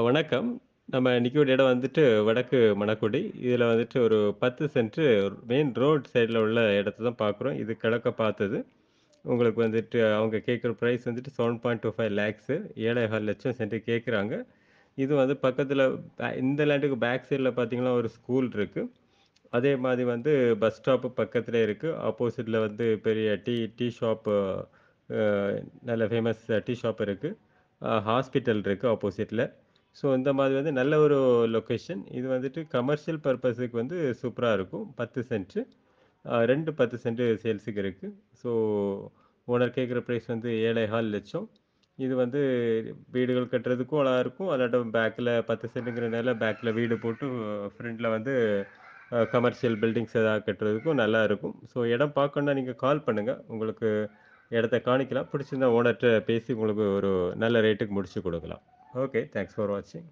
வணக்கம். நம்ம இன்னைக்கு ஒரு இடம் வந்துட்டு வடக்கு மணக்குடி. இதில வந்துட்டு ஒரு 10 சென்ட் மெயின் ரோட் சைட்ல உள்ள இடத்த தான் பார்க்குறோம். இது கிழக்க பார்த்தது. உங்களுக்கு வந்துட்டு அவங்க கேட்குற பிரைஸ் வந்துட்டு 7.25 லேக்ஸு 7,15 லட்சம் சென்ட் கேட்குறாங்க. இது வந்து பக்கத்தில இந்த லேண்டுக்கு பேக் சைட்ல பார்த்தீங்கன்னா, ஒரு ஸ்கூல் இருக்கு. அதே மாரி வந்து பஸ் ஸ்டாப் பக்கத்திலே இருக்கு. ஆப்போசிட்ல வந்து பெரிய டீ டீ ஷாப் அ நல்ல ஃபேமஸ் டீ ஷாப் இருக்கு. ஹாஸ்பிட்டல் இருக்கு ஆப்போசிட்ல. ஸோ இந்த மாதிரி வந்து நல்ல ஒரு லொக்கேஷன். இது வந்துட்டு கமர்ஷியல் பர்ப்பஸுக்கு வந்து சூப்பரா இருக்கும். 10 சென்ட். 2 10 சென்ட் சேல்ஸுக்கு இருக்கு. ஸோ ஓனர் கேட்குற பிரைஸ் வந்து 7,15 லட்சம். இது வந்து வீடுகள் கட்டுறதுக்கும் அழகா இருக்கும். அதாட்டம் பேக்ல 10 சென்ட்டுங்கிறனால பேக்ல வீடு போட்டு ஃப்ரண்ட்ல வந்து கமர்ஷியல் பில்டிங்ஸ் ஏதாவது கட்டுறதுக்கும் நல்லா இருக்கும். ஸோ இடம் பார்க்கணும்னா நீங்க கால் பண்ணுங்க. உங்களுக்கு இடத்த காணிக்கலாம். பிடிச்சிருந்தா ஓனர்ட்ட பேசி உங்களுக்கு ஒரு நல்ல ரேட்டுக்கு முடிச்சு குடுக்கலாம். ஓகே. தேங்க்ஸ் ஃபார் வாட்சிங்.